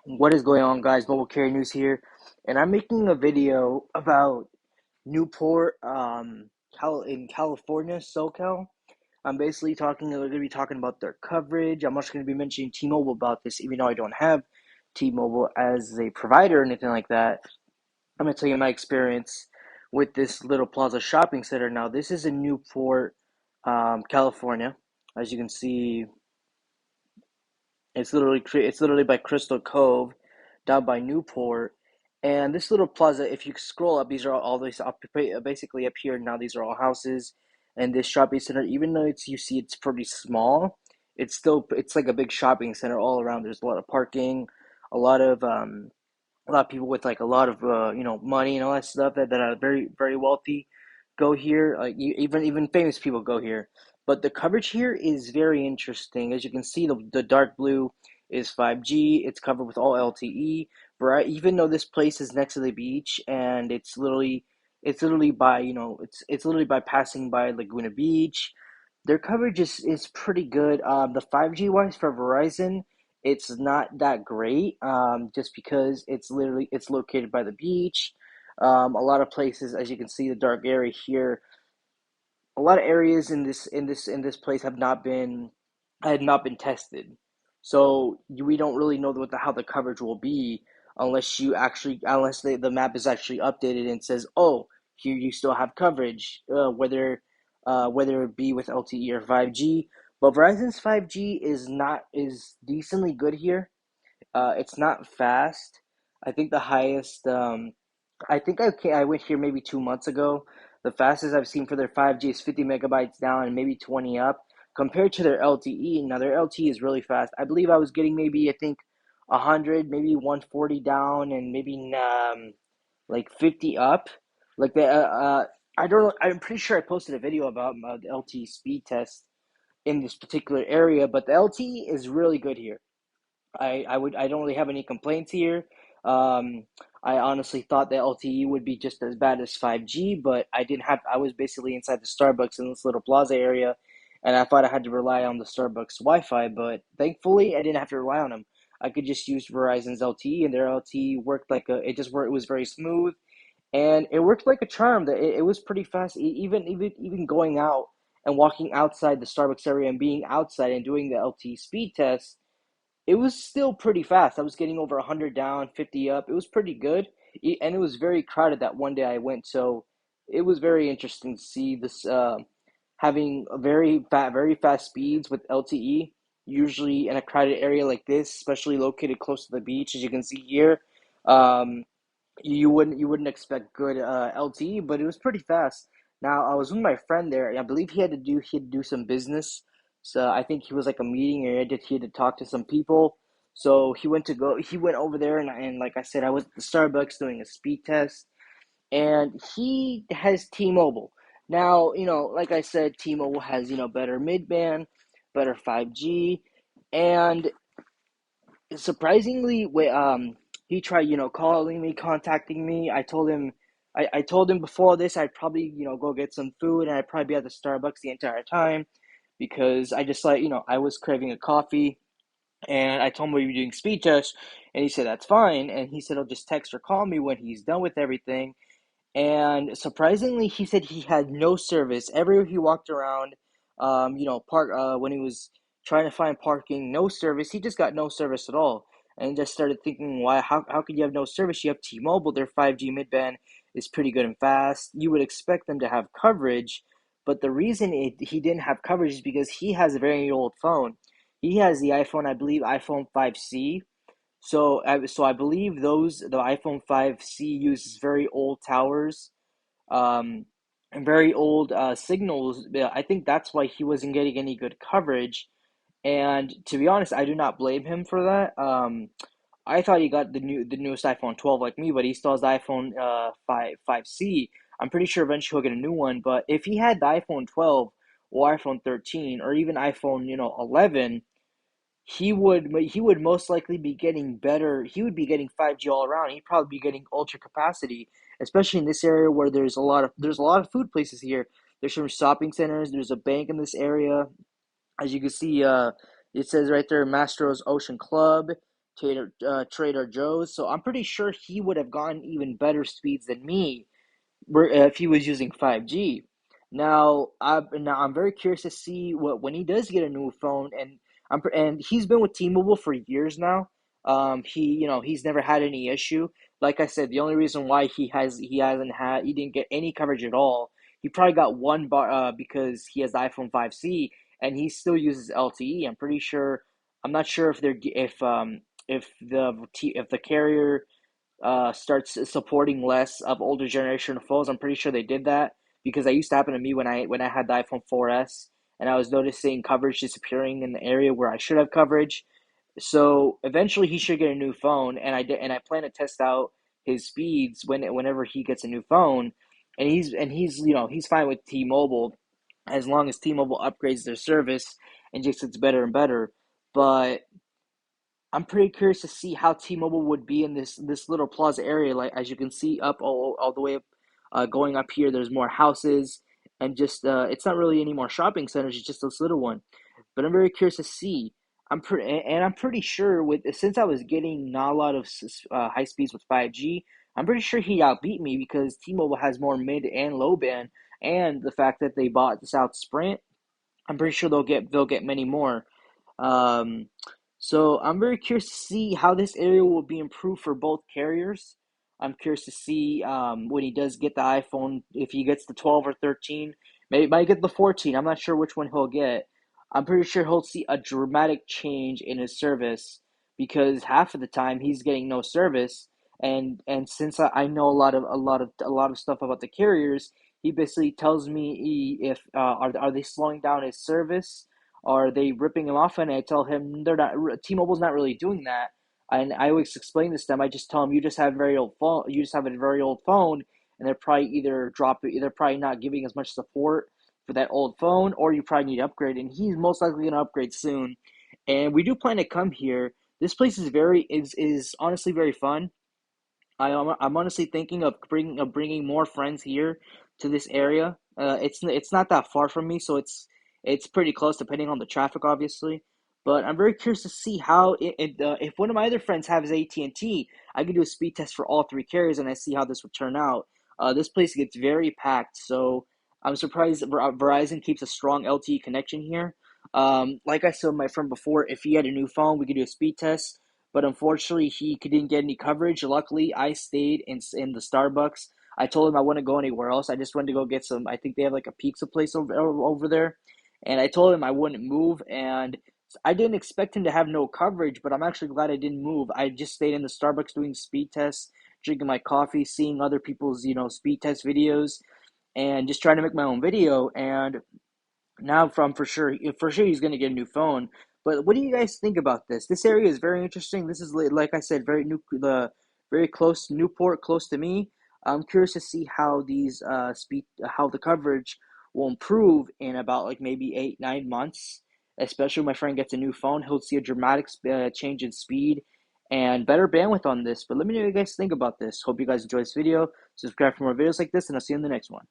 What is going on, guys? Mobile Carrier News here, and I'm making a video about Newport, in California, SoCal. I'm basically we're going to be talking about their coverage. I'm also going to be mentioning T-Mobile about this, even though I don't have T-Mobile as a provider or anything like that. I'm going to tell you my experience with this little Plaza shopping center. Now, this is in Newport, California. As you can see, it's literally by Crystal Cove, down by Newport, and this little plaza. If you scroll up, these are all these up, basically up here. Now these are all houses, and this shopping center, even though you see it's pretty small, it's like a big shopping center all around. There's a lot of parking, a lot of um, a lot of people with like a lot of money and all that stuff that are very very wealthy go here. Like even famous people go here. But the coverage here is very interesting. As you can see, the dark blue is 5G. It's covered with all LTE. Right, even though this place is next to the beach and it's literally by it's literally by passing by Laguna Beach. Their coverage is pretty good. The 5G wise for Verizon, it's not that great. Just because it's located by the beach. A lot of places, as you can see, the dark area here, a lot of areas in this place had not been tested, so we don't really know how the coverage will be unless the map is actually updated and says, oh, here you still have coverage, whether it be with LTE or 5G. But Verizon's 5G is decently good here. It's not fast. I think the highest. I think I went here maybe 2 months ago. The fastest I've seen for their 5G is 50 megabytes down and maybe 20 up compared to their LTE. Now their LTE is really fast. I believe I was getting maybe, I think, 100, maybe 140 down and maybe like 50 up. Like I don't know. I'm pretty sure I posted a video about the LTE speed test in this particular area, but the LTE is really good here. I don't really have any complaints here. Um, I honestly thought that LTE would be just as bad as 5G, but I was basically inside the Starbucks in this little plaza area, and I thought I had to rely on the Starbucks Wi-Fi, but thankfully I didn't have to rely on them. I could just use Verizon's LTE, and their LTE worked it was very smooth, and it worked like a charm. It was pretty fast, even going out and walking outside the Starbucks area and being outside and doing the LTE speed test, it was still pretty fast. I was getting over 100 down, 50 up. It was pretty good. And it was very crowded that one day I went. So it was very interesting to see this having a very fast speeds with LTE, usually in a crowded area like this, especially located close to the beach, as you can see here. Um, you wouldn't expect good LTE, but it was pretty fast. Now I was with my friend there, and I believe he had to do some business. So I think he was like a meeting, or he had to talk to some people. So he went over there, and like I said, I was at the Starbucks doing a speed test, and he has T-Mobile. Now, like I said, T-Mobile has, better mid-band, better 5G, and surprisingly, he tried, calling me, contacting me. I told him before this I'd probably, go get some food, and I'd probably be at the Starbucks the entire time because I just like, I was craving a coffee, and I told him we were doing speed test, and he said that's fine, and he said he'll just text or call me when he's done with everything. And surprisingly, he said he had no service everywhere he walked around. Park when he was trying to find parking, no service. He just got no service at all, and just started thinking, why? How could you have no service? You have T-Mobile. Their 5G midband is pretty good and fast. You would expect them to have coverage, but the reason he didn't have coverage is because he has a very old phone. He has the iPhone, I believe, iPhone 5C, so I believe the iPhone 5C uses very old towers, um, and very old signals. Yeah, I think that's why he wasn't getting any good coverage. And to be honest, I do not blame him for that. I thought he got the newest iPhone 12 like me, but he still has the iPhone 5C. I'm pretty sure eventually he'll get a new one. But if he had the iPhone 12 or iPhone 13 or even iPhone 11, he would most likely be getting better. He would be getting 5G all around. He'd probably be getting ultra capacity, especially in this area where there's a lot of food places here. There's some shopping centers. There's a bank in this area. As you can see, it says right there, Mastro's Ocean Club. Trader Joe's, so I'm pretty sure he would have gotten even better speeds than me if he was using 5G. Now I'm very curious to see what when he does get a new phone, and he's been with T-Mobile for years now. He's never had any issue. Like I said, the only reason why he didn't get any coverage at all. He probably got one bar because he has the iPhone 5C and he still uses LTE. I'm not sure if the carrier starts supporting less of older generation phones. I'm pretty sure they did that because that used to happen to me when I had the iPhone 4S and I was noticing coverage disappearing in the area where I should have coverage. So eventually he should get a new phone, and I plan to test out his speeds whenever he gets a new phone, and he's fine with T-Mobile as long as T-Mobile upgrades their service and just gets better and better. But I'm pretty curious to see how T-Mobile would be in this little plaza area. Like as you can see up all the way up, going up here, there's more houses and just it's not really any more shopping centers. It's just this little one. But I'm very curious to see. I'm pretty sure with since I was getting not a lot of high speeds with 5G. I'm pretty sure he outbeat me because T-Mobile has more mid and low band, and the fact that they bought the South Sprint. I'm pretty sure they'll get many more. Um, so I'm very curious to see how this area will be improved for both carriers. I'm curious to see when he does get the iPhone, if he gets the 12 or 13, maybe he might get the 14. I'm not sure which one he'll get. I'm pretty sure he'll see a dramatic change in his service because half of the time he's getting no service. And since I know a lot of stuff about the carriers, he basically tells me if are they slowing down his service, are they ripping him off, and I tell him they're not. T-Mobile's not really doing that, and I always explain this to them. I just tell them you just have a very old phone. You just have a very old phone, and they're probably not giving as much support for that old phone, or you probably need to upgrade. And he's most likely going to upgrade soon, and we do plan to come here. This place is honestly very fun. I'm honestly thinking of bringing more friends here to this area. It's not that far from me, so it's pretty close depending on the traffic, obviously. But I'm very curious to see how if one of my other friends has AT&T, I can do a speed test for all three carriers, and I see how this would turn out. This place gets very packed, so I'm surprised Verizon keeps a strong LTE connection here. Like I said, my friend before, if he had a new phone, we could do a speed test, but unfortunately he didn't get any coverage. Luckily, I stayed in the Starbucks. I told him I wouldn't go anywhere else. I just wanted to go get some. I think they have like a pizza place over there, and I told him I wouldn't move. And I didn't expect him to have no coverage, but I'm actually glad I didn't move. I just stayed in the Starbucks doing speed tests, drinking my coffee, seeing other people's speed test videos, and just trying to make my own video. And now from for sure he's going to get a new phone. But what do you guys think about this? This area is very interesting. This is like I said, very close to Newport, close to me. I'm curious to see how how the coverage will improve in about like maybe 8 9 months. Especially when my friend gets a new phone, he'll see a dramatic change in speed and better bandwidth on this. But let me know what you guys think about this. Hope you guys enjoy this video. Subscribe for more videos like this, and I'll see you in the next one.